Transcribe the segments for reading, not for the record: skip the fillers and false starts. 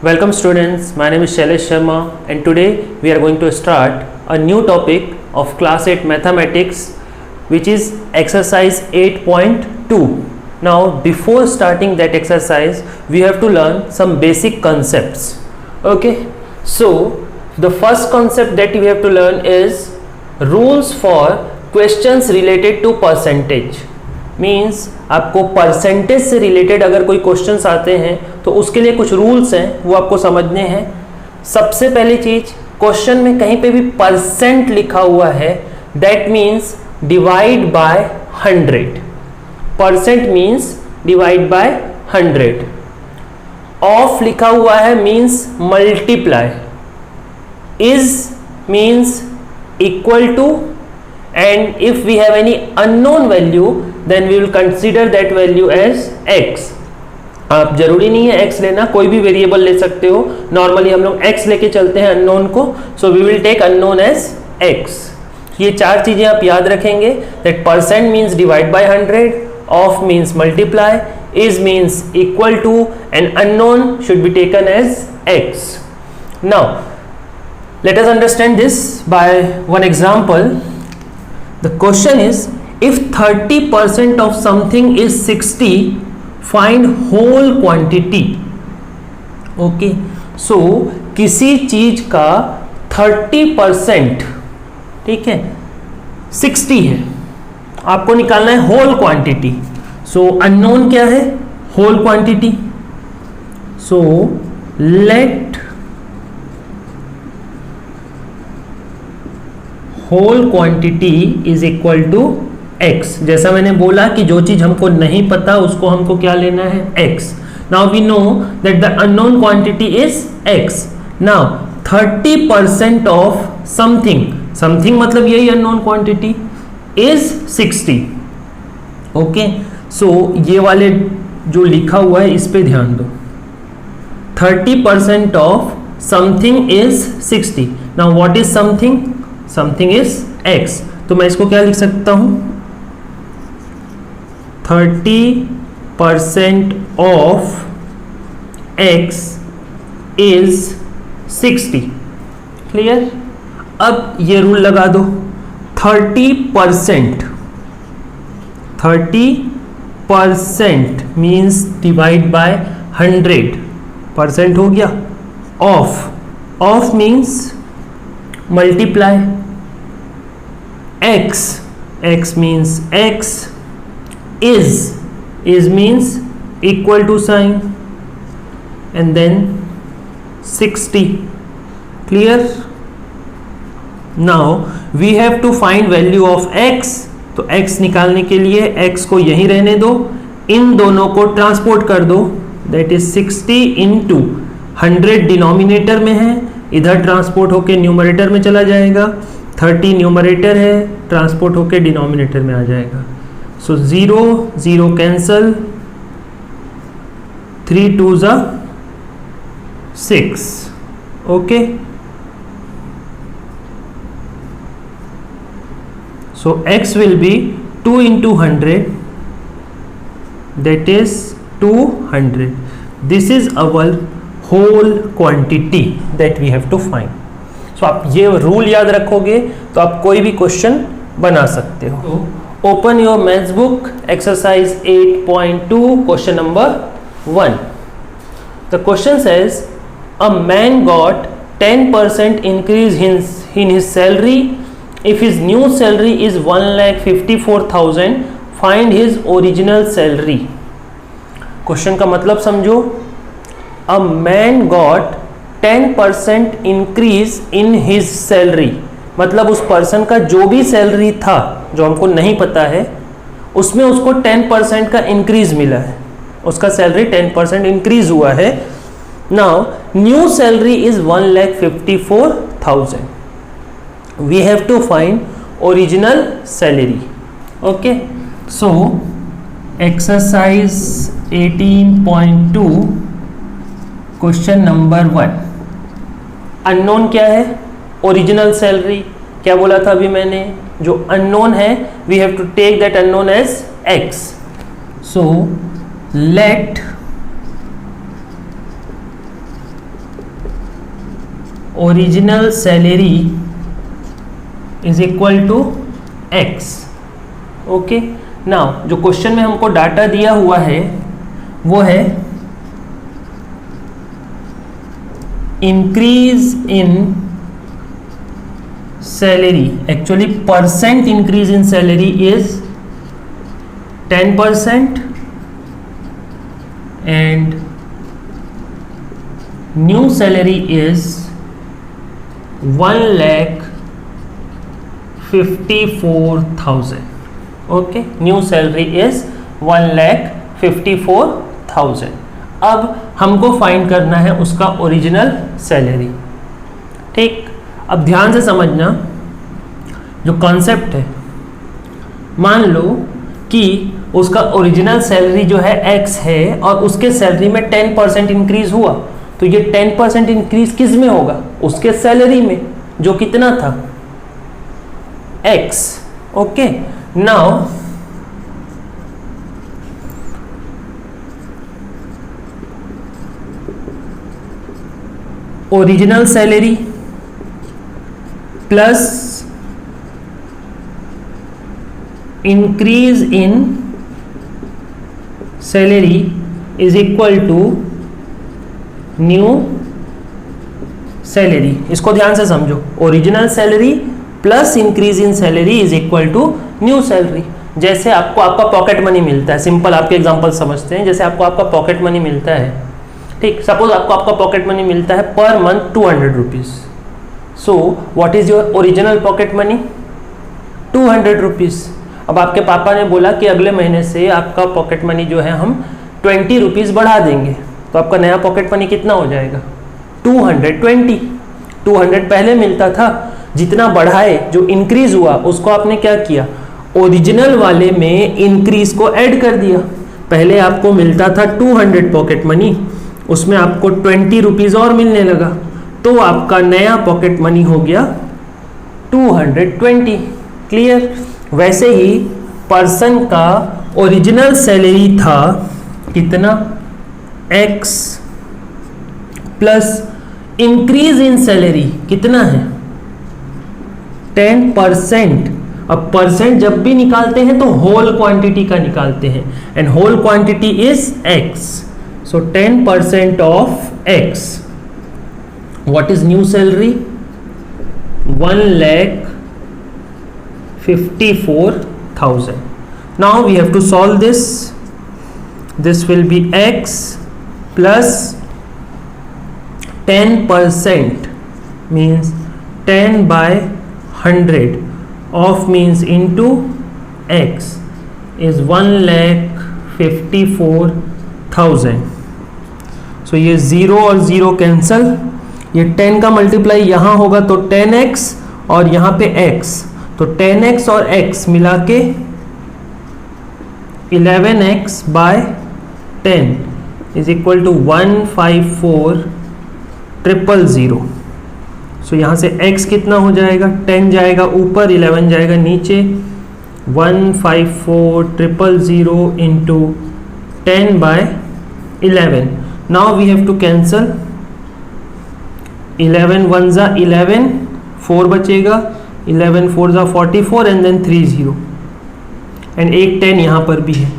Welcome students, my name is Shailesh Sharma and today we are going to start a new topic of class 8 mathematics, which is exercise 8.2. Now before starting that exercise we have to learn some basic concepts. Okay, so the first concept that we have to learn is rules for questions related to percentage. Means आपको percentage से related अगर कोई questions आते हैं तो उसके लिए कुछ रूल्स हैं, वो आपको समझने हैं। सबसे पहली चीज, क्वेश्चन में कहीं पे भी परसेंट लिखा हुआ है that means divide by 100। Percent means divide by 100। Of लिखा हुआ है means multiply. Is means equal to, and if we have any unknown value then we will consider that value as x। आप जरूरी नहीं है x लेना, कोई भी वेरिएबल ले सकते हो। नॉर्मली हम लोग x लेके चलते हैं अननोन को, so we will take unknown as x। ये चार चीजें आप याद रखेंगे, that percent means divide by 100, of means multiply, is means equal to and unknown should be taken as x। Now let us understand this by one example. The question is, if 30% of something is 60, find whole quantity. Okay, so किसी चीज का 30%, ठीक है, 60 है, आपको निकालना है whole quantity। So unknown क्या है? whole quantity। So let whole quantity is equal to x। जैसा मैंने बोला कि जो चीज हमको नहीं पता उसको हमको क्या लेना है? x। Now we know that the unknown quantity is x। Now 30% of something, something मतलब यही unknown quantity, is 60। Okay, so ये वाले जो लिखा हुआ है इस पे ध्यान दो। 30% of something is 60। Now what is something? Something is x। तो मैं इसको क्या लिख सकता हूं? 30% ऑफ x इज 60। क्लियर? अब ये रूल लगा दो, 30% मीन्स डिवाइड बाय 100% हो गया। Of means multiply, x means x, is means equal to sign and then 60। clear? now we have to find value of x। तो x निकालने के लिए x को यहीं रहने दो, इन दोनों को ट्रांसपोर्ट कर दो, दैट इज 60 इंटू 100 डिनोमिनेटर में है, इधर ट्रांसपोर्ट होके न्यूमरेटर में चला जाएगा। 30 न्यूमरेटर है, ट्रांसपोर्ट होके डिनोमिनेटर में आ जाएगा। सो 0 0 कैंसल, 3 2 जा 6। Okay, so x will be 2 into 100, that is 200। This is our whole quantity that we have to find. So आप ये रूल याद रखोगे तो आप कोई भी क्वेश्चन बना सकते हो। Open your maths book, exercise 8.2, question number 1। The question says a man got 10% increase in his salary if his new salary is 1,54,000, find his original salary. Question का मतलब समझो। A man got 10% increase in his salary, मतलब उस person का जो भी salary था जो हमको नहीं पता है उसमें उसको 10% का इंक्रीज मिला है, उसका सैलरी 10% इंक्रीज हुआ है। Now new salary is 1,54,000। We have to find original salary. Okay, so exercise 18.2 question number 1। अननोन क्या है? Original salary. क्या बोला था अभी मैंने? जो अननोन है we have to take that unknown as x। So let original salary is equal to x. Okay, now जो क्वेश्चन में हमको डाटा दिया हुआ है वो है increase in salary. Actually percent increase in salary is 10% and new salary is 1,54,000. Okay, new salary is 1,54,000. अब हमको फाइंड करना है उसका ओरिजिनल सैलरी। ठीक, अब ध्यान से समझना जो कॉन्सेप्ट है। मान लो कि उसका ओरिजिनल सैलरी जो है x है और उसके सैलरी में 10% इंक्रीज हुआ, तो ये 10% इंक्रीज किस में होगा? उसके सैलरी में, जो कितना था? x। Okay, now original salary plus increase in salary is equal to new salary. इसको ध्यान से समझो, original salary plus increase in salary is equal to new salary. जैसे आपको आपका पॉकेट मनी मिलता है, सिंपल आपके एग्जांपल समझते हैं। जैसे आपको आपका पॉकेट मनी मिलता है, ठीक, सपोज आपको आपका पॉकेट मनी मिलता है per month 200 rupees. So what is your original pocket money? 200 rupees. अब आपके पापा ने बोला कि अगले महीने से आपका पॉकेट मनी जो है हम 20 रुपीज़ बढ़ा देंगे, तो आपका नया पॉकेट मनी कितना हो जाएगा? 220। 200 पहले मिलता था, जितना बढ़ाए, जो इंक्रीज हुआ, उसको आपने क्या किया? ओरिजिनल वाले में इंक्रीज को ऐड कर दिया। पहले आपको मिलता था 200 पॉकेट मनी, उसमें आपको 20 रुपीज़ और मिलने लगा, तो आपका नया पॉकेट मनी हो गया 220। क्लियर? वैसे ही पर्सन का ओरिजिनल सैलरी था कितना? x plus increase in salary कितना है? 10%। अब परसेंट जब भी निकालते हैं तो होल क्वांटिटी का निकालते हैं, and whole quantity is x, so 10% of x। What is new salary? 1,54,000. Now we have to solve this. This will be x plus 10% means 10 by 100 of means into x is 1,54,000. So ये 0 और 0 cancel, ये 10 का multiply यहाँ होगा तो 10x और यहाँ पे x, तो 10x और x मिला के 11x by 10 is equal to 154,000. सो यहाँ से x कितना हो जाएगा? 10 जाएगा ऊपर, 11 जाएगा नीचे। 154,000 into 10 by 11. Now we have to cancel. 11 1 जा 11, 4 बचेगा, 11 4 जा 44 एंड देन 30 एंड एक 10 यहाँ पर भी है।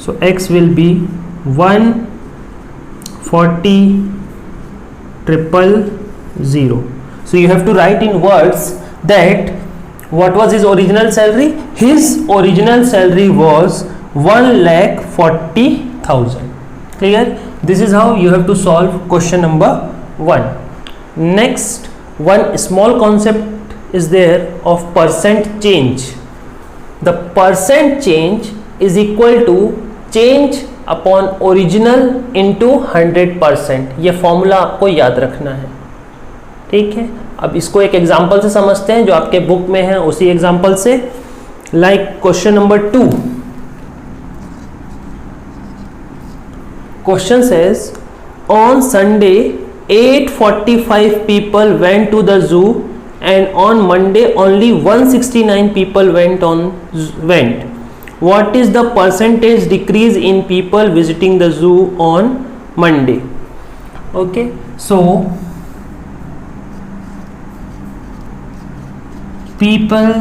सो x will B 140,000. So you have to write in words that what was his original salary? His original salary was 1,40,000. Clear? This is how you have to solve question number 1. Next, one small concept is there of percent change. The percent change is equal to change upon original into 100%। ये formula आपको याद रखना है, ठीक है। अब इसको एक एग्जांपल से समझते हैं जो आपके बुक में है, उसी एग्जांपल से। Like question number 2, question says on Sunday 845 people went to the zoo and on Monday only 169 people went. What is the percentage decrease in people visiting the zoo on Monday? Okay, so people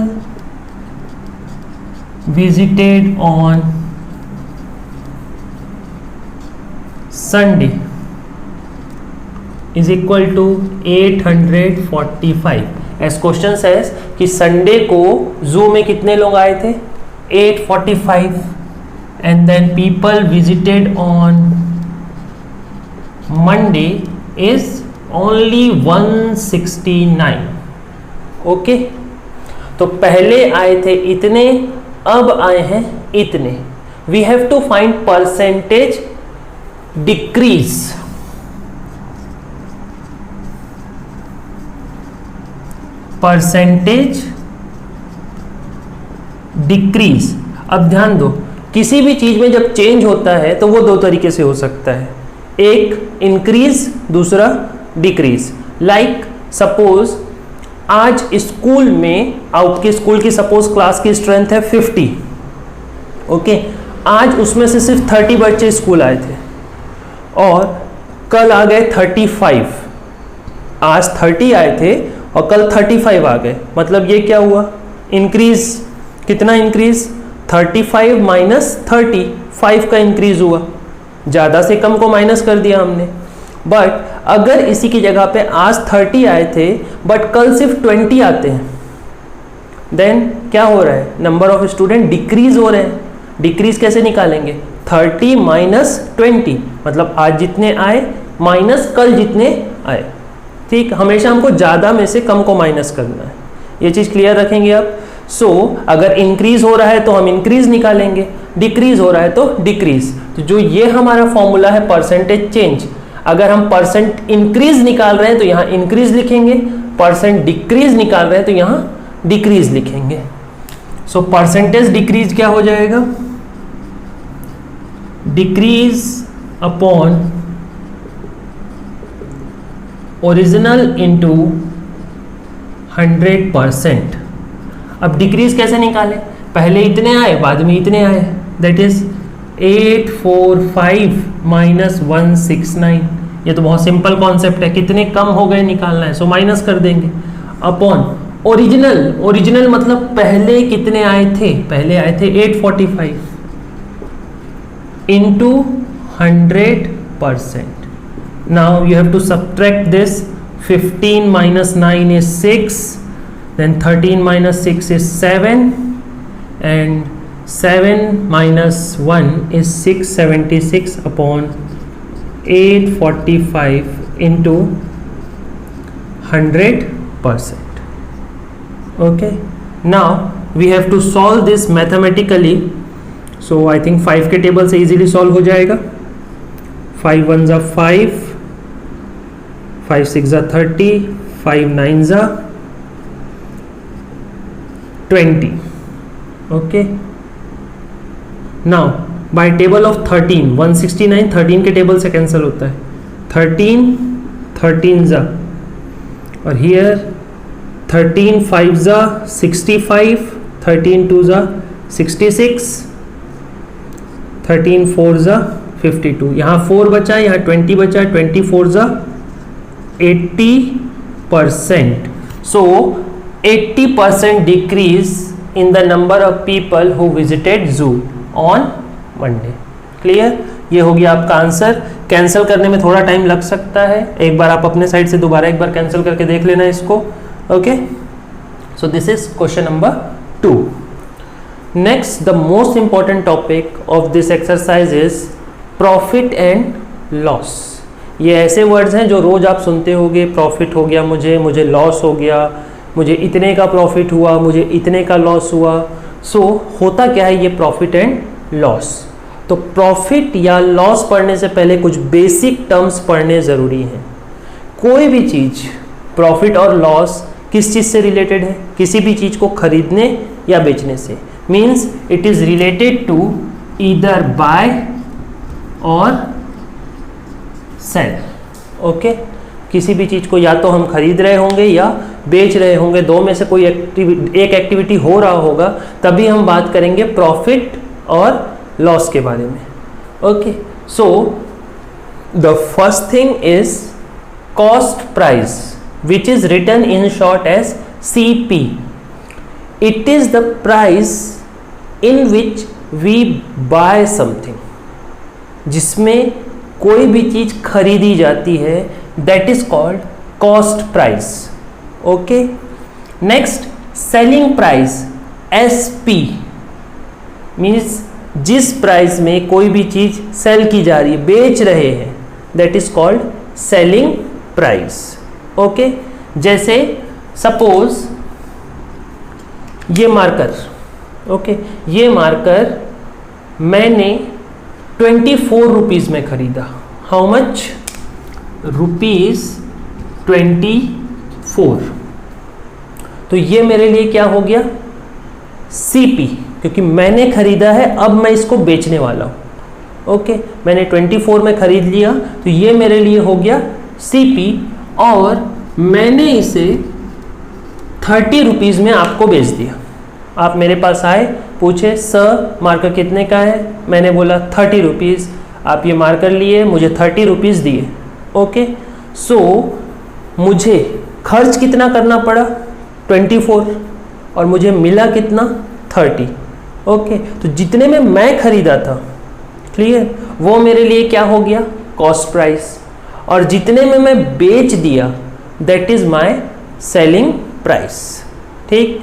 visited on Sunday is equal to 845. as question says कि Sunday को जू में कितने लोग आए थे 845 and then people visited on Monday is only 169. Okay तो पहले आए थे इतने, अब आए हैं इतने. We have to find percentage decrease. Percentage decrease. अब ध्यान दो, किसी भी चीज में जब चेंज होता है तो वो दो तरीके से हो सकता है, एक इंक्रीज, दूसरा डिक्रीज. लाइक सपोज आज स्कूल में, आपके स्कूल की सपोज क्लास की स्ट्रेंथ है 50. ओके आज उसमें से सिर्फ 30 बच्चे स्कूल आए थे और कल आ गए 35. आज 30 आए थे और कल 35 आ गए. मतलब ये क्या हुआ, इंक्रीज. कितना इंक्रीज, 35 माइनस 30, 5 का इंक्रीज हुआ. ज़्यादा से कम को माइनस कर दिया हमने. बट अगर इसी की जगह पे आज 30 आए थे बट कल सिर्फ 20 आते हैं, देन क्या हो रहा है, नंबर ऑफ स्टूडेंट डिक्रीज हो रहे हैं. डिक्रीज कैसे निकालेंगे, 30 माइनस 20, मतलब आज जितने आए माइनस कल जितने आए. ठीक, हमेशा हमको ज़्यादा में से कम को माइनस करना है. ये चीज़ क्लियर रखेंगे आप. सो अगर इंक्रीज हो रहा है तो हम इंक्रीज निकालेंगे, डिक्रीज हो रहा है तो डिक्रीज. तो जो ये हमारा फॉर्मूला है परसेंटेज चेंज, अगर हम परसेंट इंक्रीज निकाल रहे हैं तो यहाँ इंक्रीज लिखेंगे, परसेंट डिक्रीज निकाल रहे हैं तो यहाँ डिक्रीज लिखेंगे. सो परसेंटेज डिक्रीज क्या हो जाएगा, डिक्रीज अपॉन ओरिजिनल इंटू 100%. अब डिक्रीज कैसे निकालें, पहले इतने आए बाद में इतने आए, दैट इज 845 माइनस 169. ये तो बहुत सिंपल कॉन्सेप्ट है, कितने कम हो गए निकालना है, सो माइनस कर देंगे. अपॉन ओरिजिनल, ओरिजिनल मतलब पहले कितने आए थे, पहले आए थे 845 into 100%. Now you have to subtract this. 15 minus 9 is 6, then 13 minus 6 is 7, and 7 minus 1 is 676 upon 845 into 100%. Okay, now we have to solve this mathematically. So I think 5 के table से easily solve हो जाएगा. 5 1s are 5, 5 6s are 30, 5 9s are 20. Okay, now by table of 13, 169 13 के table से cancel होता है, 13 13s are, और here 13 5s are 65, 13 2s are 66, 13 4s are 52. यहाँ 4 बचा, यहाँ 20 बचा, 24s are 80%. So 80% decrease in the number of people who visited zoo on Monday. Clear? ये हो गया आपका आंसर. कैंसिल करने में थोड़ा टाइम लग सकता है, एक बार आप अपने साइड से दोबारा एक बार कैंसिल करके देख लेना इसको. Okay, so this is question number 2. Next, the most important topic of this exercise is profit and loss. ये ऐसे वर्ड्स हैं जो रोज आप सुनते होंगे. प्रॉफिट हो गया मुझे लॉस हो गया, मुझे इतने का प्रॉफिट हुआ, मुझे इतने का लॉस हुआ. सो होता क्या है ये प्रॉफिट एंड लॉस. तो प्रॉफिट या लॉस पढ़ने से पहले कुछ बेसिक टर्म्स पढ़ने ज़रूरी हैं. कोई भी चीज़, प्रॉफिट और लॉस किस चीज़ से रिलेटेड है, किसी भी चीज़ को खरीदने या बेचने से. Means it is related to either buy or sell. Okay, किसी भी चीज़ को या तो हम खरीद रहे होंगे या बेच रहे होंगे, दो में से कोई एक एक्टिविटी हो रहा होगा, तभी हम बात करेंगे प्रॉफिट और लॉस के बारे में. Okay, so the first thing is cost price, which is written in short as CP. It is the price in which we buy something, जिसमें कोई भी चीज खरीदी जाती है, that is called cost price. Okay, next selling price, SP means जिस price में कोई भी चीज सेल की जा रही है, बेच रहे हैं, that is called selling price. Okay, जैसे सपोज ये मार्कर, ओके, ये मार्कर मैंने 24 रुपीज़ में खरीदा। How much? ₹24। तो ये मेरे लिए क्या हो गया? सीपी, क्योंकि मैंने खरीदा है, अब मैं इसको बेचने वाला हूँ। ओके, मैंने 24 में खरीद लिया, तो ये मेरे लिए हो गया सीपी, और मैंने इसे 30 रुपीज़ में आपको बेच दिया। आप मेरे पास आए, पूछे सर मार्कर कितने का है, मैंने बोला 30 रुपीज़, आप ये मार्कर लिए, मुझे 30 रुपीज़ दिए। ओके, सो मुझे खर्च कितना करना पड़ा? 24, और मुझे मिला कितना? 30। ओके, तो जितने में मैं खरीदा था, क्लियर, वो मेरे लिए क्या हो गया? कॉस्ट प्राइस, और जितने में मैं बेच दिया, that is my selling price. ठीक,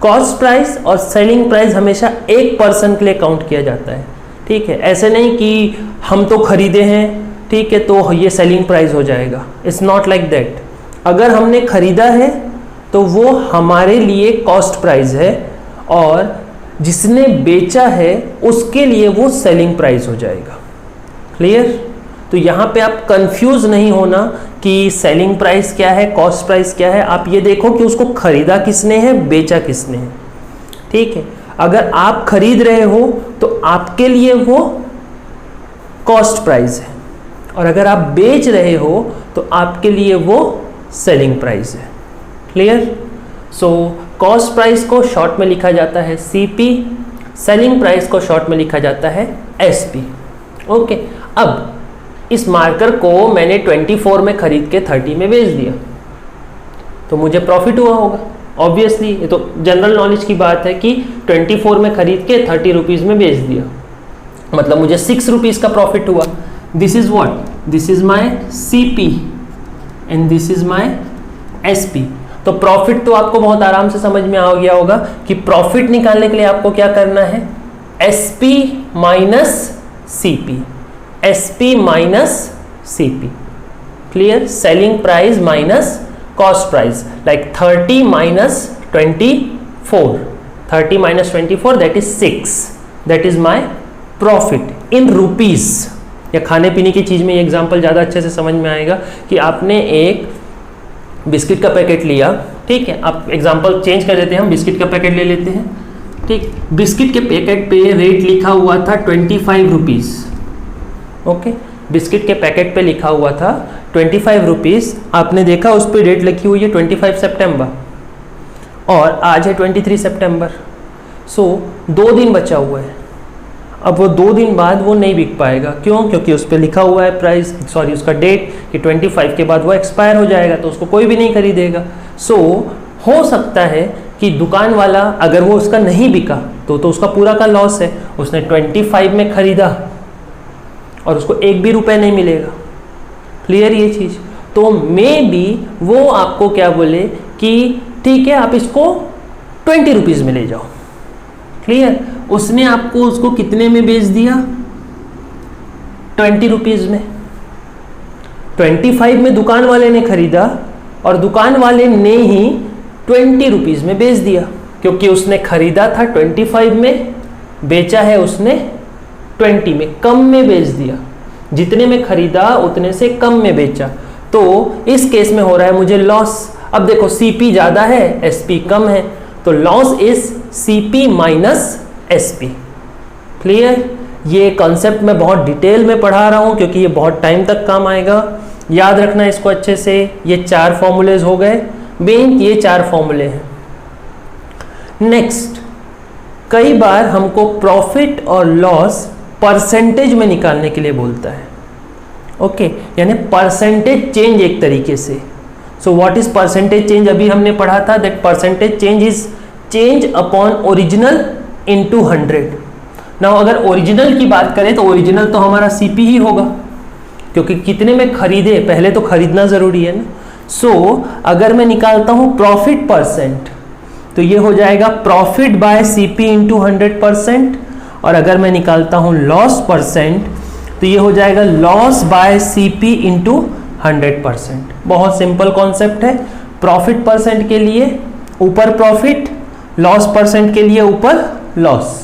कॉस्ट प्राइस और सेलिंग प्राइस हमेशा एक पर्सन के लिए काउंट किया जाता है। ठीक है, ऐसे नहीं कि हम तो खरीदे हैं, ठीक है, तो ये सेलिंग प्राइस हो जाएगा। It's not like that. अगर हमने खरीदा है तो वो हमारे लिए कॉस्ट प्राइस है, और जिसने बेचा है उसके लिए वो सेलिंग प्राइस हो जाएगा। क्लियर? तो यहाँ पे आप कंफ्यूज नहीं होना कि सेलिंग प्राइस क्या है, कॉस्ट प्राइस क्या है। आप ये देखो कि उसको खरीदा किसने है, बेचा किसने है। ठीक है, अगर आप खरीद रहे हो तो आपके लिए वो कॉस्ट प्राइस है, और अगर आप बेच रहे हो तो आपके लिए वो सेलिंग प्राइस है। क्लियर? सो कॉस्ट प्राइस को शॉर्ट में लिखा जाता है सीपी, सेलिंग प्राइस को शॉर्ट में लिखा जाता है एसपी। ओके, अब इस मार्कर को मैंने 24 में खरीद के 30 में बेच दिया, तो मुझे प्रॉफिट हुआ होगा ऑब्वियसली। ये तो जनरल नॉलेज की बात है कि 24 में खरीद के 30 रुपीज़ में बेच दिया, मतलब मुझे 6 रुपीज़ का प्रॉफिट हुआ। This is what? This is my CP and this is my SP. तो प्रॉफिट तो आपको बहुत आराम से समझ में आ गया होगा कि प्रॉफिट निकालने के लिए आपको क्या करना है? SP minus CP, SP minus CP. Clear? Selling price minus cost price, like 30 minus 24, 30 minus 24 that is 6, that is my profit in rupees. या खाने पीने की चीज में ये एग्जांपल ज़्यादा अच्छे से समझ में आएगा कि आपने एक बिस्किट का पैकेट लिया, ठीक है, आप एग्जांपल चेंज कर देते हैं, हम बिस्किट का पैकेट ले लेते हैं। ठीक, बिस्किट के पैकेट पे रेट लिखा हुआ था 25 रुपीज़। ओके, बिस्किट के पैकेट पे लिखा हुआ था 25 रुपीज़। आपने देखा उस पर डेट लिखी हुई है 25 सितंबर, और आज है 23 सितंबर। सो 2 दिन बचा हुआ है। अब वो 2 दिन बाद वो नहीं बिक पाएगा। क्यों? क्योंकि उस पर लिखा हुआ है प्राइस, सॉरी उसका डेट कि 25 के बाद वो एक्सपायर हो जाएगा, तो उसको कोई भी नहीं खरीदेगा। सो हो सकता है कि दुकान वाला अगर वो उसका नहीं बिका तो उसका पूरा का लॉस है। उसने 25 में खरीदा और उसको 1 भी रुपए नहीं मिलेगा। क्लियर ये चीज़? तो मे बी वो आपको क्या बोले कि ठीक है आप इसको 20 रुपीज़ में ले जाओ। क्लियर? उसने आपको उसको कितने में बेच दिया? 20 रुपीज़ में। 25 में दुकान वाले ने खरीदा और दुकान वाले ने ही 20 रुपीज़ में बेच दिया, क्योंकि उसने खरीदा था 25 में, बेचा है उसने 20 में, कम में बेच दिया। जितने में खरीदा उतने से कम में बेचा, तो इस केस में हो रहा है मुझे लॉस। अब देखो सीपी ज़्यादा है, एसपी कम है, तो loss is CP minus SP. Clear? ये कॉन्सेप्ट मैं बहुत डिटेल में पढ़ा रहा हूँ क्योंकि ये बहुत टाइम तक काम आएगा। याद रखना इसको अच्छे से। ये 4 फॉर्मूलेज हो गए, मेन ये 4 फॉर्मूले हैं। नेक्स्ट, कई बार हमको प्रॉफिट और लॉस परसेंटेज में निकालने के लिए बोलता है। ओके, यानी परसेंटेज चेंज एक तरीके से। So what is percentage change? अभी हमने पढ़ा था that percentage change is change upon original into 100। Now अगर ओरिजिनल की बात करें तो ओरिजिनल तो हमारा सीपी ही होगा, क्योंकि कितने में खरीदे, पहले तो खरीदना जरूरी है ना। सो अगर मैं निकालता हूं प्रॉफिट परसेंट तो ये हो जाएगा प्रॉफिट बाय सीपी इंटू 100%, और अगर मैं निकालता हूं लॉस परसेंट तो ये हो जाएगा लॉस बाय सीपी इंटू 100%। बहुत सिंपल कॉन्सेप्ट है। प्रॉफिट परसेंट के लिए ऊपर प्रॉफिट, लॉस परसेंट के लिए ऊपर लॉस।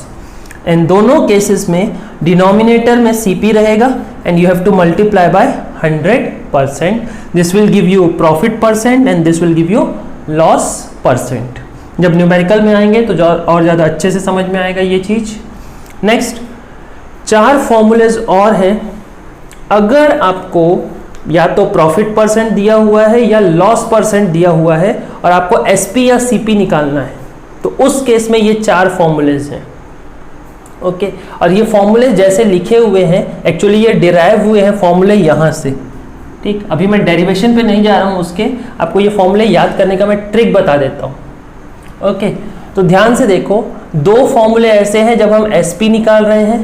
इन दोनों केसेस में डिनोमिनेटर में सीपी रहेगा and you have to multiply by 100%. This will give you profit percent and this will give you loss percent. जब न्यूमेरिकल में आएंगे तो और ज़्यादा अच्छे से समझ में आएगा ये चीज़। नेक्स्ट 4 फॉर्मूलेज और हैं। अगर आपको या तो प्रॉफिट परसेंट दिया हुआ है या लॉस परसेंट दिया हुआ है और आपको एसपी या सीपी निकालना है तो उस केस में ये 4 फॉर्मूलेज हैं। ओके, और ये फॉर्मूले जैसे लिखे हुए हैं एक्चुअली ये डिराइव हुए हैं फॉर्मूले यहाँ से। ठीक, अभी मैं डेरिवेशन पे नहीं जा रहा हूँ उसके, आपको ये फॉर्मूले याद करने का मैं ट्रिक बता देता हूँ। ओके, तो ध्यान से देखो, 2 फॉर्मूले ऐसे हैं जब हम एसपी निकाल रहे हैं,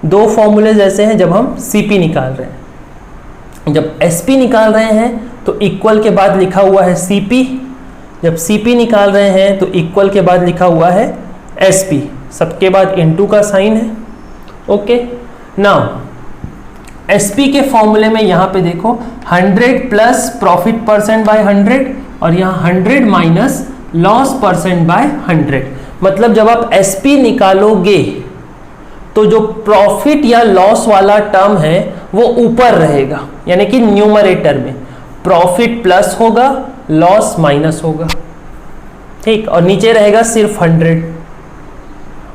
2 फॉर्मूले ऐसे हैं जब हम सीपी निकाल रहे हैं। जब एसपी निकाल रहे हैं तो इक्वल के बाद लिखा हुआ है सीपी, जब सीपी निकाल रहे हैं तो इक्वल के बाद लिखा हुआ है एसपी, सबके बाद इनटू का साइन है। ओके, नाउ एसपी के फॉर्मूले में यहाँ पे देखो 100 प्लस प्रॉफिट परसेंट बाय 100 और यहाँ 100 माइनस लॉस परसेंट बाय 100। मतलब जब आप एसपी निकालोगे तो जो प्रॉफिट या लॉस वाला टर्म है वो ऊपर रहेगा, यानी कि न्यूमरेटर में प्रॉफिट प्लस होगा, लॉस माइनस होगा। ठीक, और नीचे रहेगा सिर्फ 100।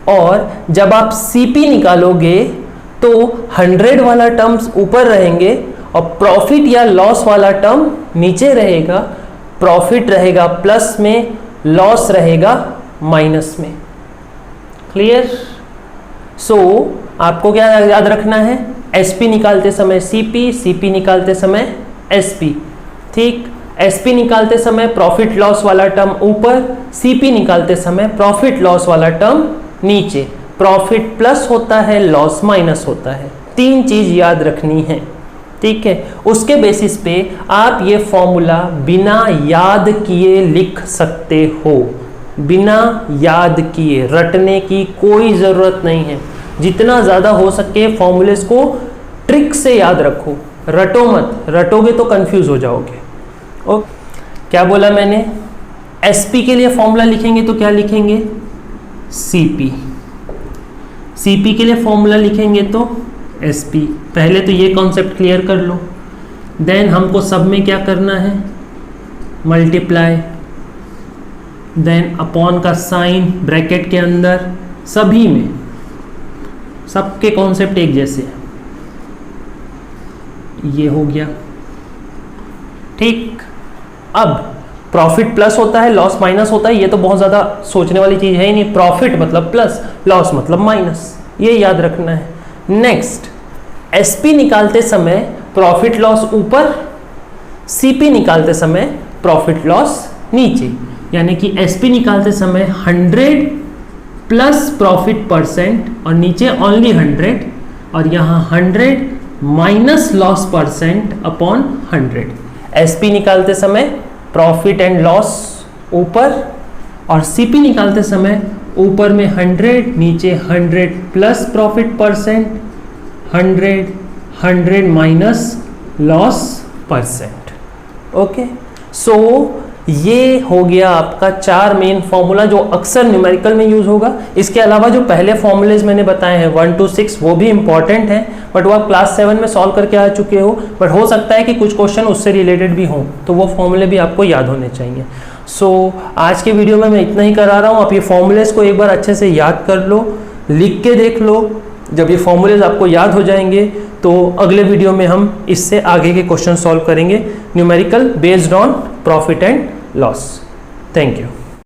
और जब आप सीपी निकालोगे तो 100 वाला टर्म्स ऊपर रहेंगे और प्रॉफिट या लॉस वाला टर्म नीचे रहेगा। प्रॉफिट रहेगा प्लस में, लॉस रहेगा माइनस में। क्लियर? सो आपको क्या याद रखना है, एसपी निकालते समय सीपी, सीपी निकालते समय एसपी। ठीक, एसपी निकालते समय प्रॉफिट लॉस वाला टर्म ऊपर, सीपी निकालते समय प्रॉफिट लॉस वाला टर्म नीचे। प्रॉफिट प्लस होता है, लॉस माइनस होता है। 3 चीज याद रखनी है। ठीक है, उसके बेसिस पे आप ये फॉर्मूला बिना याद किए लिख सकते हो। बिना याद किए रटने की कोई ज़रूरत नहीं है। जितना ज़्यादा हो सके फॉर्मूलेस को ट्रिक से याद रखो, रटो मत, रटोगे तो कंफ्यूज हो जाओगे। ओके, क्या बोला मैंने, एसपी के लिए फॉर्मूला लिखेंगे तो क्या लिखेंगे, सीपी। सीपी के लिए फॉर्मूला लिखेंगे तो एसपी। पहले तो ये कॉन्सेप्ट क्लियर कर लो, देन हमको सब में क्या करना है, मल्टीप्लाई, देन अपॉन का साइन ब्रैकेट के अंदर, सभी में सबके कॉन्सेप्ट एक जैसे हैं। ये हो गया। ठीक, अब प्रॉफिट प्लस होता है, लॉस माइनस होता है, ये तो बहुत ज़्यादा सोचने वाली चीज़ है ही नहीं। प्रॉफिट मतलब प्लस, लॉस मतलब माइनस, ये याद रखना है। नेक्स्ट, एसपी निकालते समय प्रॉफिट लॉस ऊपर, सीपी निकालते समय प्रॉफिट लॉस नीचे। यानी कि एसपी निकालते समय 100 प्लस प्रॉफिट परसेंट और नीचे ओनली 100, और यहाँ 100 minus loss percent upon 100। SP निकालते समय प्रॉफिट एंड लॉस ऊपर, और सीपी निकालते समय ऊपर में 100, नीचे 100 plus profit percent, 100 minus loss percent. Okay, so ये हो गया आपका 4 मेन फॉर्मूला जो अक्सर न्यूमेरिकल में यूज होगा। इसके अलावा जो पहले फॉर्मूलेज मैंने बताए हैं 1 to 6 वो भी इंपॉर्टेंट हैं, बट वो आप क्लास 7 में सॉल्व करके आ चुके हो। बट हो सकता है कि कुछ क्वेश्चन उससे रिलेटेड भी हों, तो वो फॉर्मूले भी आपको याद होने चाहिए। सो आज के वीडियो में मैं इतना ही करा रहा हूँ। आप ये फॉर्मूलेज को एक बार अच्छे से याद कर लो, लिख के देख लो। जब ये फॉर्मूलेज आपको याद हो जाएंगे तो अगले वीडियो में हम इससे आगे के क्वेश्चन सॉल्व करेंगे, numerical based on profit and loss. Thank you.